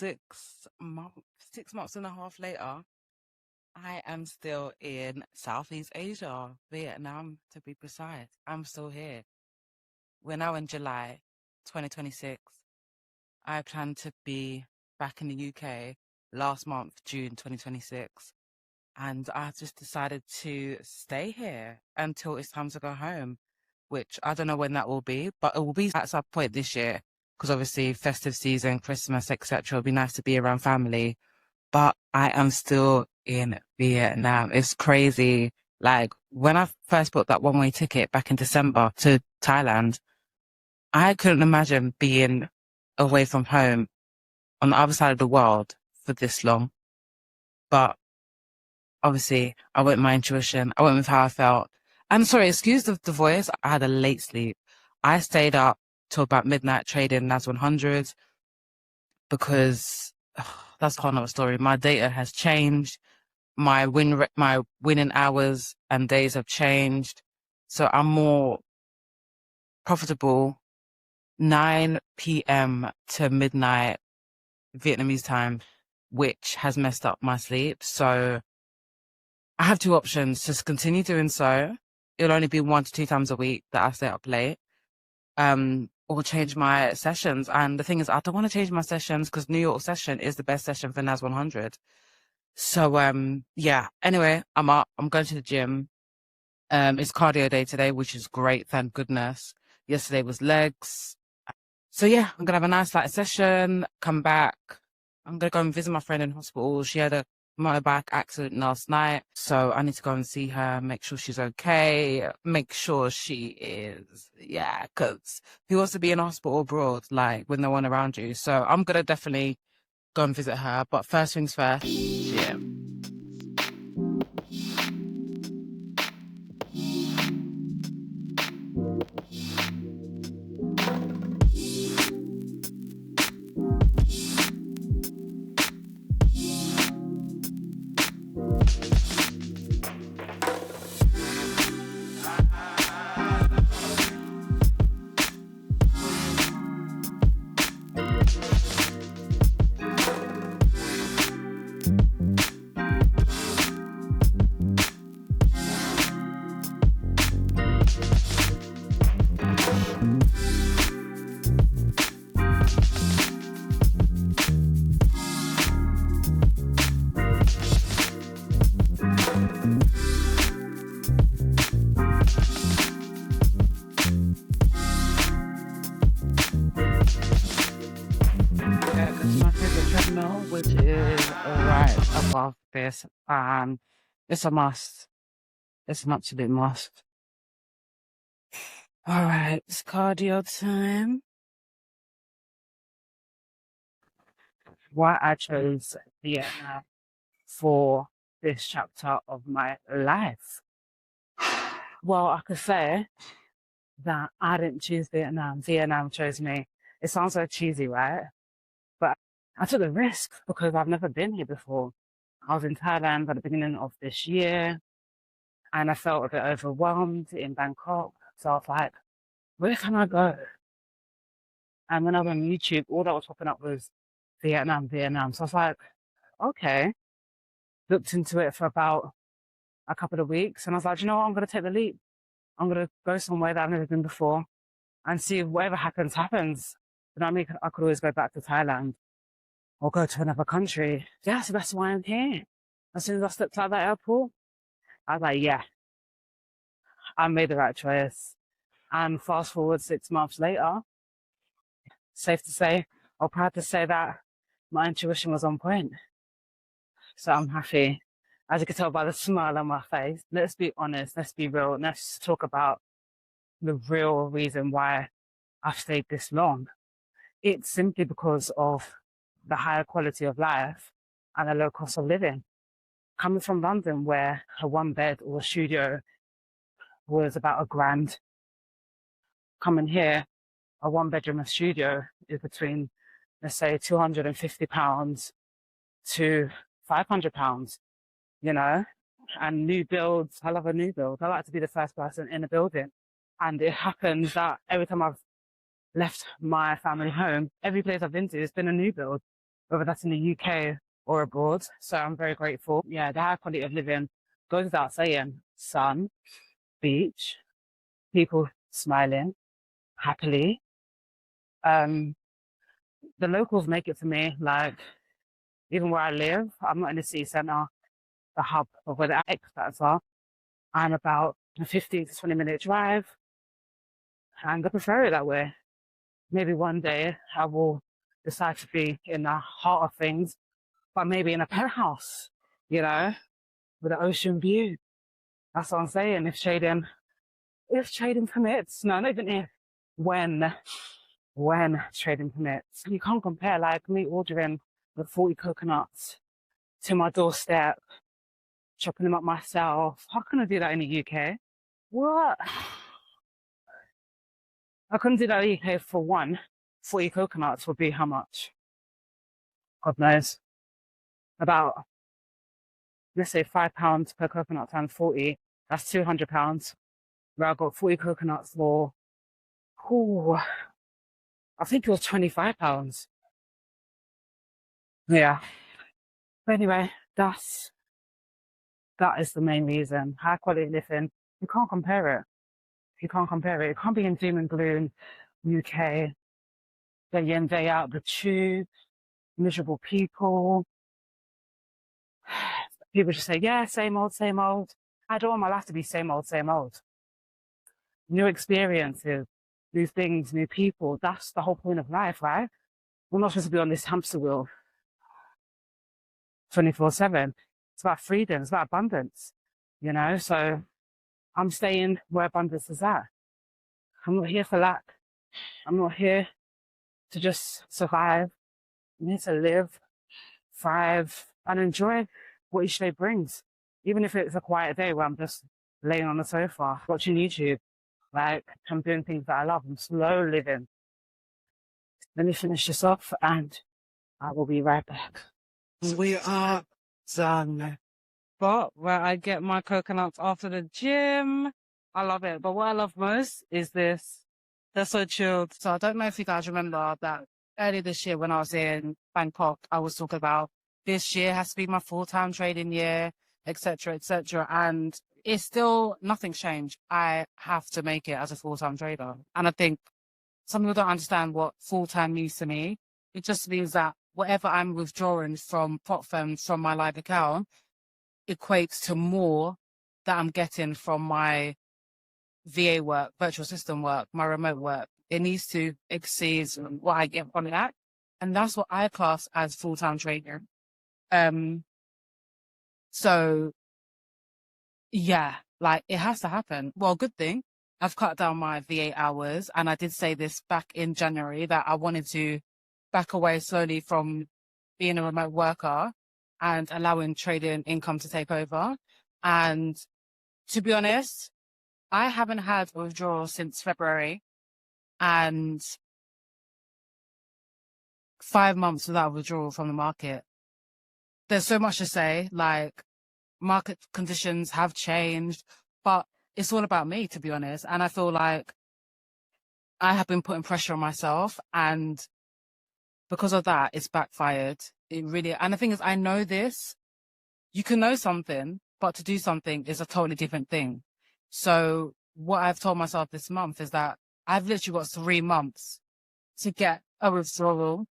6 months, 6 months and a half later, I am still in Southeast Asia, Vietnam to be precise. I'm still here. We're now in July 2026. I plan to be back in the UK last month, June 2026. And I've just decided to stay here until it's time to go home, which I don't know when that will be, but it will be at some point this year. Because obviously festive season, Christmas, etc. It'll be nice to be around family. But I am still in Vietnam. It's crazy. Like when I first booked that one-way ticket back in December to Thailand, I couldn't imagine being away from home on the other side of the world for this long. But obviously, I went with my intuition. I went with how I felt. I'm sorry, excuse the voice. I had a late sleep. I stayed up till about midnight trading NAS 100 because that's a whole nother story. My data has changed. My winning hours and days have changed. So I'm more profitable 9 p.m. to midnight Vietnamese time, which has messed up my sleep. So I have two options. Just continue doing so. It'll only be 1 to 2 times a week that I stay up late. Or change my sessions. And the thing is, I don't want to change my sessions because New York session is the best session for NAS 100. So, yeah. Anyway, I'm up. I'm going to the gym. It's cardio day today, which is great. Thank goodness. Yesterday was legs. So yeah, I'm going to have a nice light session, come back. I'm going to go and visit my friend in hospital. She had a motorbike accident last night. So I need to go and see her, make sure she's okay, make sure she is, yeah, because who wants to be in hospital abroad, like, with no one around you? So I'm going to definitely go and visit her. But first things first, yeah. Which is right above this, and it's a must. It's an absolute must. All right, it's cardio time. Why I chose Vietnam for this chapter of my life? Well, I could say that I didn't choose Vietnam. Vietnam chose me. It sounds so cheesy, right? But I took the risk because I've never been here before. I was in Thailand at the beginning of this year and I felt a bit overwhelmed in Bangkok. So I was like, where can I go? And when I was on YouTube, all that was popping up was Vietnam, Vietnam. So I was like, okay. Looked into it for about a couple of weeks and I was like, you know what? I'm going to take the leap. I'm going to go somewhere that I've never been before and see if whatever happens, happens. You know what I mean? I could always go back to Thailand or go to another country. Yeah, so that's why I'm here. As soon as I stepped out of that airport, I was like, yeah, I made the right choice. And fast forward 6 months later, safe to say, or proud to say that my intuition was on point. So I'm happy. As you can tell by the smile on my face, let's be honest, let's be real, let's talk about the real reason why I've stayed this long. It's simply because of the higher quality of life and the low cost of living. Coming from London, where a 1-bed or a studio was about £1,000, coming here, a 1-bedroom and studio is between, let's say, £250 to £500, you know? And new builds, I love a new build. I like to be the first person in a building. And it happens that every time I've left my family home, every place I've been to, it's been a new build. whether that's in the UK or abroad. So I'm very grateful. Yeah, the high quality of living goes without saying. Sun, beach, people smiling happily. The locals make it for me. Like, even where I live, I'm not in the city centre, the hub of where the expats are. I'm about a 15 to 20-minute drive, and I prefer it that way. Maybe one day I will decide to be in the heart of things, but maybe in a penthouse, you know, with an ocean view. That's what I'm saying. If trading permits, no, not even if, when trading permits. You can't compare, like, me ordering the 40 coconuts to my doorstep, chopping them up myself. How can I do that in the UK? What? I couldn't do that in the UK for one. 40 coconuts would be how much? God knows. About, let's say, £5 per coconut times 40. That's £200. Where I got 40 coconuts for, ooh, I think it was £25. Yeah. But anyway, that is the main reason. High quality living. You can't compare it. You can't compare it. It can't be in doom and gloom, UK, day in, day out, the tube, miserable people. People just say, yeah, same old, same old. I don't want my life to be same old, same old. New experiences, new things, new people. That's the whole point of life, right? We're not supposed to be on this hamster wheel 24/7. It's about freedom. It's about abundance, you know? So I'm staying where abundance is at. I'm not here for lack. I'm not here to just survive. I'm here to live, thrive, and enjoy what each day brings. Even if it's a quiet day where I'm just laying on the sofa, watching YouTube, like, I'm doing things that I love. I'm slow living. Let me finish this off and I will be right back. We are done. But where I get my coconuts after the gym, I love it. But what I love most is this. They're so chilled. So I don't know if you guys remember that earlier this year when I was in Bangkok, I was talking about this year has to be my full-time trading year, etc., etc. And it's still, nothing's changed. I have to make it as a full-time trader. And I think some people don't understand what full-time means to me. It just means that whatever I'm withdrawing from prop firms from my live account equates to more that I'm getting from my VA work, virtual system work, my remote work. It needs to exceed what I get from that. And that's what I class as full-time trading. So yeah, like, it has to happen. Well, good thing I've cut down my VA hours, and I did say this back in January that I wanted to back away slowly from being a remote worker and allowing trading income to take over. And to be honest, I haven't had a withdrawal since February, and 5 months without a withdrawal from the market. There's so much to say, like, market conditions have changed, but it's all about me, to be honest. And I feel like I have been putting pressure on myself, and because of that, it's backfired. It really, and the thing is, I know this. You can know something, but to do something is a totally different thing. So what I've told myself this month is that I've literally got 3 months to get a withdrawal,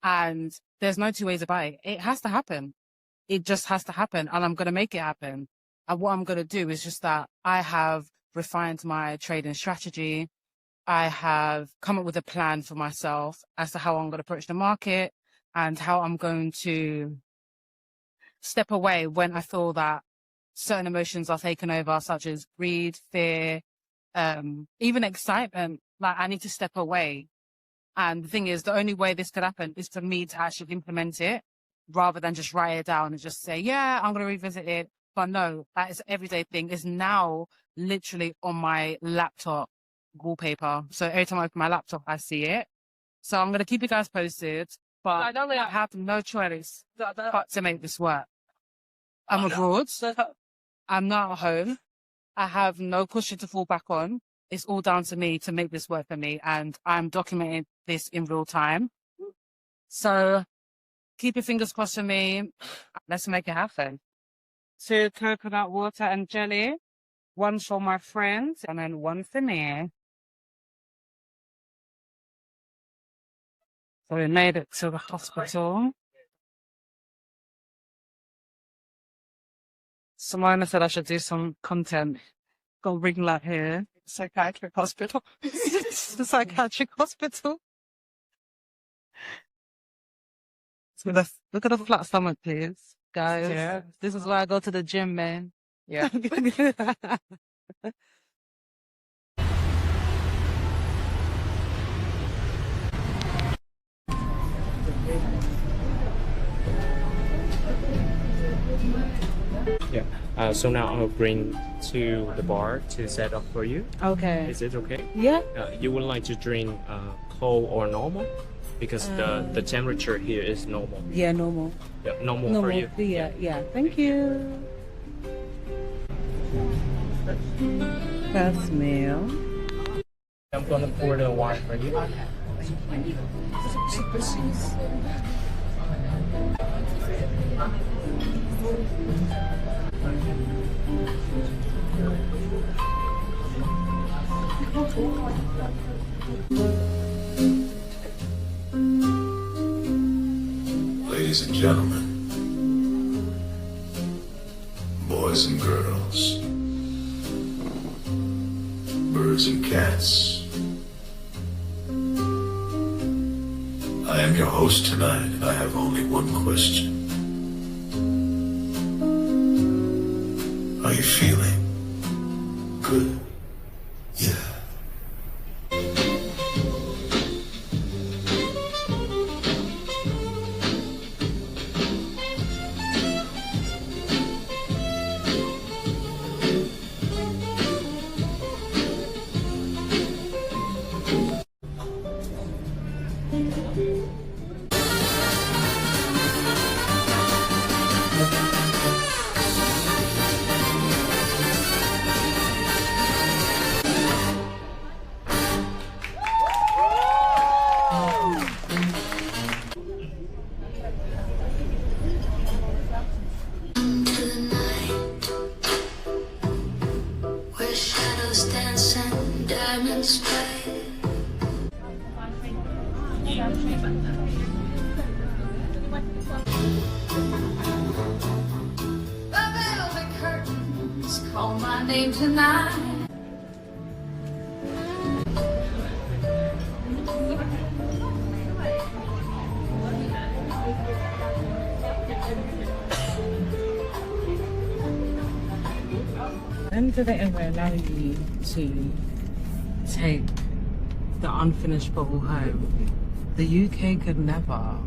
and there's no two ways about it. It has to happen. It just has to happen, and I'm going to make it happen. And what I'm going to do is just that I have refined my trading strategy. I have come up with a plan for myself as to how I'm going to approach the market and how I'm going to step away when I feel that certain emotions are taken over, such as greed, fear, even excitement. Like, I need to step away. And the thing is, the only way this could happen is for me to actually implement it rather than just write it down and just say, yeah, I'm going to revisit it. But no, that is an everyday thing. It's now literally on my laptop wallpaper. So every time I open my laptop, I see it. So I'm going to keep you guys posted, but I have no choice but to make this work. I'm abroad. I'm not at home. I have no cushion to fall back on. It's all down to me to make this work for me, and I'm documenting this in real time. So keep your fingers crossed for me. Let's make it happen. 2 coconut water and jelly. 1 for my friends and then 1 for me. So we made it to the hospital. Simona said I should do some content. Go ring light here. Psychiatric hospital. The psychiatric hospital. So look at the flat stomach, please, guys. Yeah. This is why I go to the gym, man. Yeah. Yeah. So now I'll bring to the bar to set up for you. Okay. Is it okay? Yeah. You would like to drink cold or normal? Because the temperature here is normal. Yeah, normal. Yeah, normal for you. Yeah. Thank you. First meal. I'm gonna pour the wine for you. Ladies and gentlemen, boys and girls, birds and cats, I am your host tonight, and I have only one question. Are you feeling good? Yeah. Where shadows dance and diamonds play. The velvet curtains call my name tonight. When do they ever allow you to take the unfinished bottle home? The UK could never.